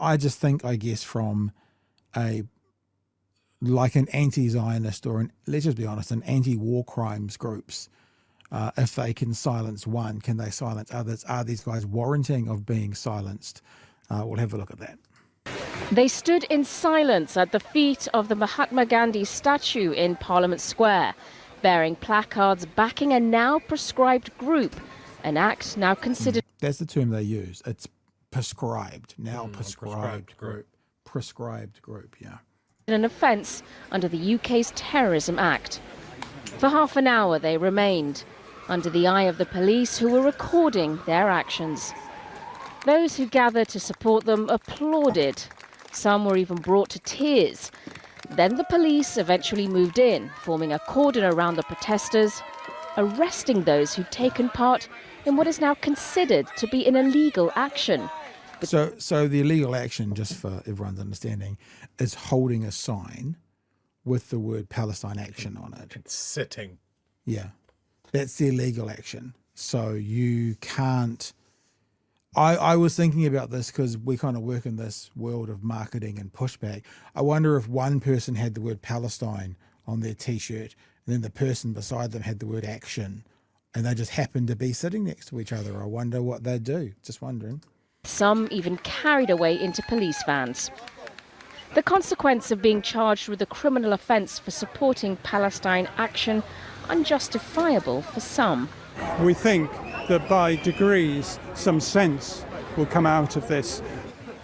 I just think, I guess, from like an anti-Zionist or let's just be honest, an anti-war crimes groups, if they can silence one, can they silence others? Are these guys warranting of being silenced? We'll have a look at that. They stood in silence at the feet of the Mahatma Gandhi statue in Parliament Square, bearing placards backing a now proscribed group, an act now considered... That's the term they use. It's prescribed, now prescribed group. Prescribed group, yeah. ...an offence under the UK's Terrorism Act. For half an hour they remained, under the eye of the police who were recording their actions. Those who gathered to support them applauded. Some were even brought to tears. Then the police eventually moved in, forming a cordon around the protesters, arresting those who'd taken part in what is now considered to be an illegal action. So the illegal action, just for everyone's understanding, is holding a sign with the word Palestine Action on it. It's sitting. Yeah, that's the illegal action. So you can't... I was thinking about this because we kind of work in this world of marketing and pushback. I wonder if one person had the word Palestine on their T-shirt and then the person beside them had the word action and they just happened to be sitting next to each other. I wonder what they'd do. Just wondering. Some even carried away into police vans. The consequence of being charged with a criminal offence for supporting Palestine Action, unjustifiable for some. We think that by degrees some sense will come out of this.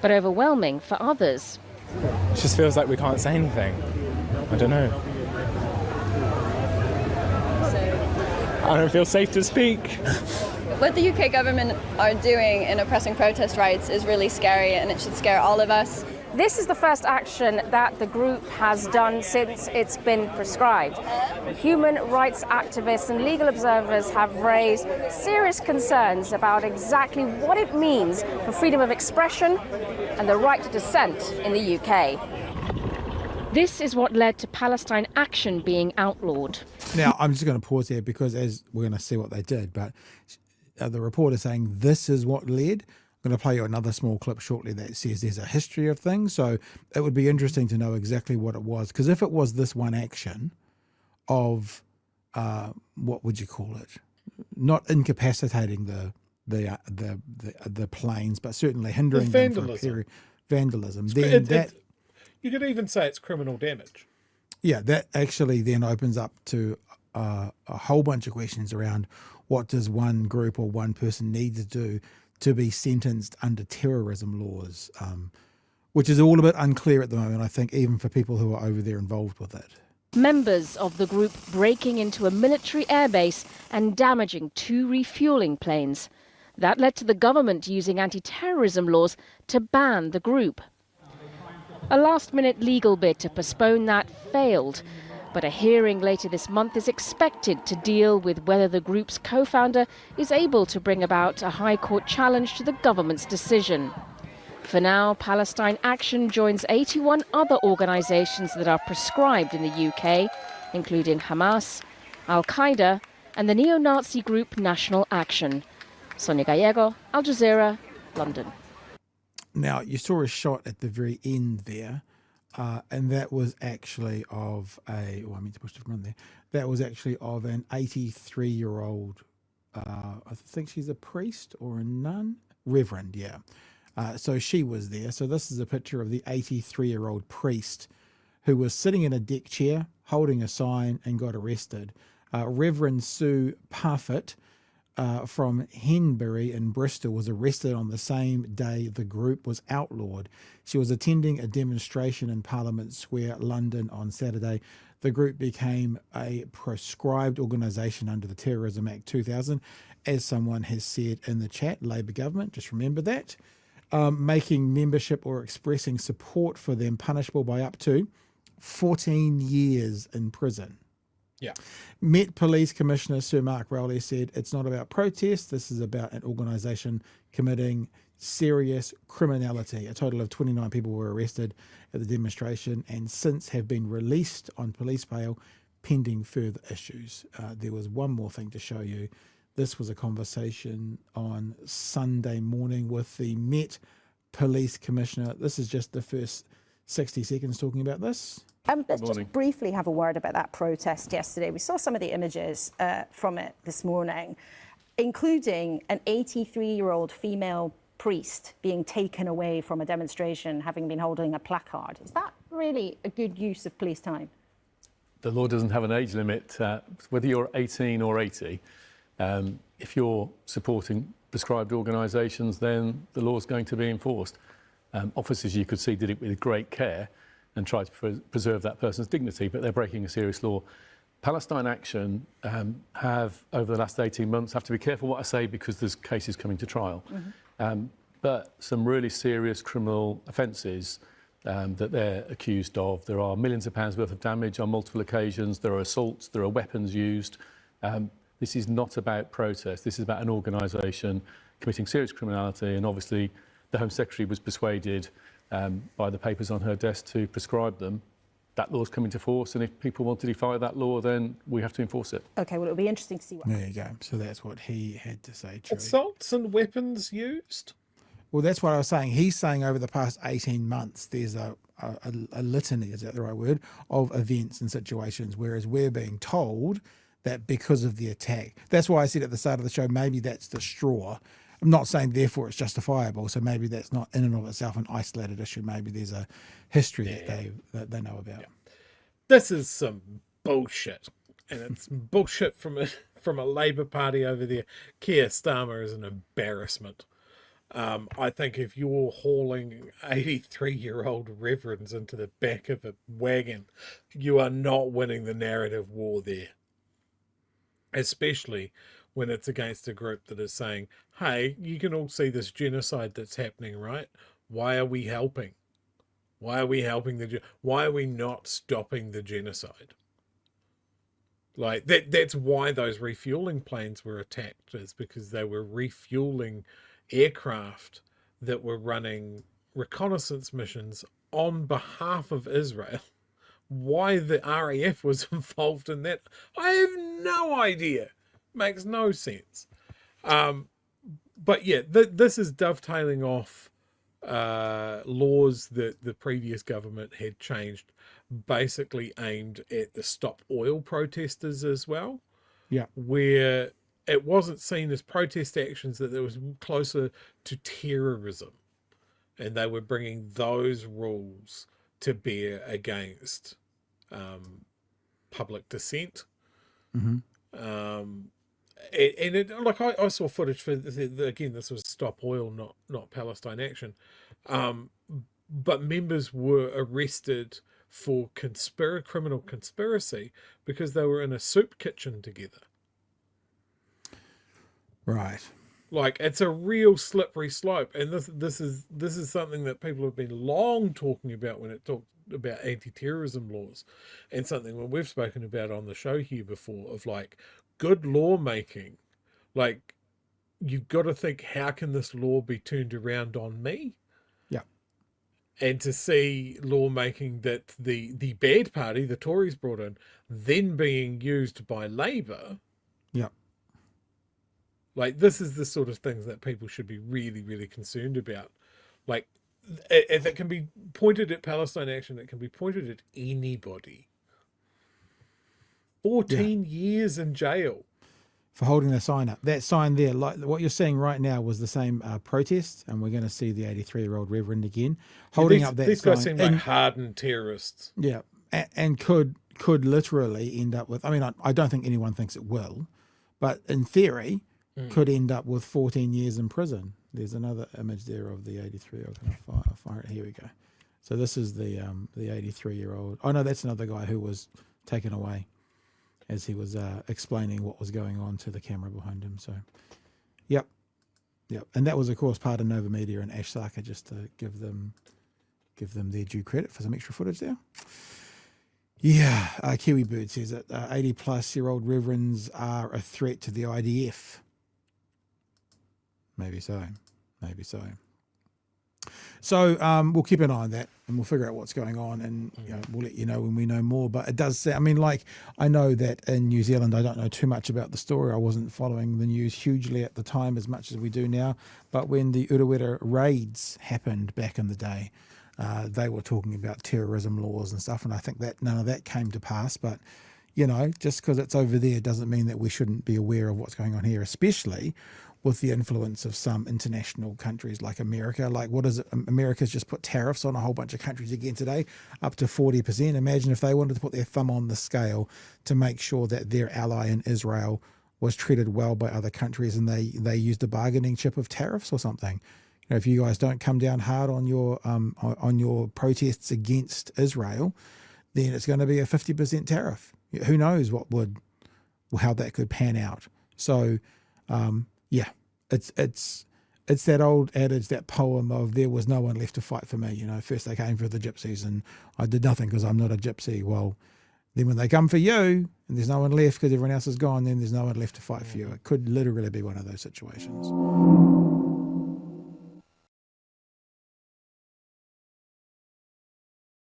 But overwhelming for others. It just feels like we can't say anything. I don't know. I don't feel safe to speak. What the UK government are doing in oppressing protest rights is really scary, and it should scare all of us. This is the first action that the group has done since it's been prescribed. Human rights activists and legal observers have raised serious concerns about exactly what it means for freedom of expression and the right to dissent in the UK. This is what led to Palestine Action being outlawed. Now, I'm just going to pause here because as we're going to see what they did, but the reporter saying this is what led. I'm going to play you another small clip shortly that says there's a history of things. So it would be interesting to know exactly what it was. Because if it was this one action of, what would you call it? Not incapacitating the planes, but certainly hindering them for a period. Vandalism. You could even say it's criminal damage. Yeah, that actually then opens up to a whole bunch of questions around what does one group or one person need to do to be sentenced under terrorism laws, which is all a bit unclear at the moment, I think, even for people who are over there involved with it. Members of the group breaking into a military airbase and damaging 2 refueling planes. That led to the government using anti-terrorism laws to ban the group. A last-minute legal bid to postpone that failed, but a hearing later this month is expected to deal with whether the group's co-founder is able to bring about a High Court challenge to the government's decision. For now, Palestine Action joins 81 other organisations that are prescribed in the UK, including Hamas, Al-Qaeda and the neo-Nazi group National Action. Sonia Gallego, Al Jazeera, London. Now, you saw a shot at the very end there, and that was actually of I meant to push the front there. That was actually of an 83-year-old, I think she's a priest or a nun? Reverend, yeah. So she was there. So this is a picture of the 83-year-old priest who was sitting in a deck chair, holding a sign and got arrested. Reverend Sue Parfitt from Henbury in Bristol was arrested on the same day the group was outlawed. She was attending a demonstration in Parliament Square, London on Saturday. The group became a proscribed organisation under the Terrorism Act 2000, as someone has said in the chat, Labour government, just remember that, making membership or expressing support for them punishable by up to 14 years in prison. Yeah. Met Police Commissioner Sir Mark Rowley said it's not about protest. This is about an organisation committing serious criminality. A total of 29 people were arrested at the demonstration and since have been released on police bail pending further issues. There was one more thing to show you. This was a conversation on Sunday morning with the Met police commissioner. This is just the first 60 seconds talking about this. Let's just briefly have a word about that protest yesterday. We saw some of the images from it this morning, including an 83-year-old female priest being taken away from a demonstration, having been holding a placard. Is that really a good use of police time? The law doesn't have an age limit, whether you're 18 or 80. If you're supporting prescribed organisations, then the law's going to be enforced. Officers, you could see, did it with great care and tried to preserve that person's dignity, but they're breaking a serious law. Palestine Action have, over the last 18 months, have to be careful what I say because there's cases coming to trial, but some really serious criminal offences that they're accused of. There are millions of pounds worth of damage on multiple occasions. There are assaults. There are weapons used. This is not about protest. This is about an organisation committing serious criminality, and obviously the Home Secretary was persuaded by the papers on her desk to prescribe them. That law's come into force, and if people want to defy that law, then we have to enforce it. OK, well, it'll be interesting to see what There you go. So that's what he had to say. Chewie. Assaults and weapons used? Well, that's what I was saying. He's saying over the past 18 months, there's a litany, is that the right word, of events and situations, whereas we're being told that because of the attack. That's why I said at the start of the show, maybe that's the straw. I'm not saying therefore it's justifiable, so maybe that's not in and of itself an isolated issue. Maybe there's a history that they know about. Yeah. This is some bullshit, and it's bullshit from a Labour Party over there. Keir Starmer is an embarrassment. I think if you're hauling 83-year-old reverends into the back of a wagon, you are not winning the narrative war there. Especially when it's against a group that is saying, hey, you can all see this genocide that's happening, right? Why are we helping? Why are we helping why are we not stopping the genocide? Like, that's why those refueling planes were attacked, is because they were refueling aircraft that were running reconnaissance missions on behalf of Israel. Why the RAF was involved in that, I have no idea. Makes no sense. But yeah, this is dovetailing off laws that the previous government had changed, basically aimed at the Stop Oil protesters as well. Yeah. Where it wasn't seen as protest actions, that it was closer to terrorism. And they were bringing those rules to bear against public dissent. And it, like I saw footage for again, this was Stop Oil, not Palestine Action, but members were arrested for criminal conspiracy because they were in a soup kitchen together. Right. Like, it's a real slippery slope, and this is something that people have been long talking about when it talks about anti-terrorism laws, and something that we've spoken about on the show here before, of like good lawmaking. Like, you've got to think, how can this law be turned around on me? Yeah. And to see lawmaking that the bad party, the Tories, brought in, then being used by Labour. Yeah. Like, this is the sort of things that people should be really, really concerned about. Like, if it can be pointed at Palestine Action, it can be pointed at anybody. 14 years in jail. For holding the sign up. That sign there, like what you're seeing right now, was the same protest, and we're going to see the 83-year-old reverend again holding up that sign. These guys seem like hardened terrorists. Yeah, and could literally end up with, I mean, I don't think anyone thinks it will, but in theory, could end up with 14 years in prison. There's another image there of the 83. I'll fire it. Here we go. So this is the 83-year-old. Oh no, that's another guy who was taken away as he was explaining what was going on to the camera behind him. So, yep. And that was, of course, part of Nova Media and Ash Sarkar, just to give them their due credit for some extra footage there. Yeah, Kiwi Bird says that 80-plus-year-old reverends are a threat to the IDF. Maybe so. So we'll keep an eye on that and we'll figure out what's going on, and we'll let you know when we know more. But it does say, I mean, like, I know that in New Zealand, I don't know too much about the story. I wasn't following the news hugely at the time as much as we do now. But when the Urewera raids happened back in the day, they were talking about terrorism laws and stuff, and I think that none of that came to pass. But just because it's over there doesn't mean that we shouldn't be aware of what's going on here, especially with the influence of some international countries like America. Like, what is it? America's just put tariffs on a whole bunch of countries again today, up to 40%. Imagine if they wanted to put their thumb on the scale to make sure that their ally in Israel was treated well by other countries, and they used a bargaining chip of tariffs or something. If you guys don't come down hard on your protests against Israel, then it's going to be a 50% tariff. Who knows how that could pan out. So, it's that old adage, that poem of there was no one left to fight for me. First they came for the gypsies and I did nothing because I'm not a gypsy. Well, then when they come for you and there's no one left because everyone else is gone, then there's no one left to fight for you. It could literally be one of those situations.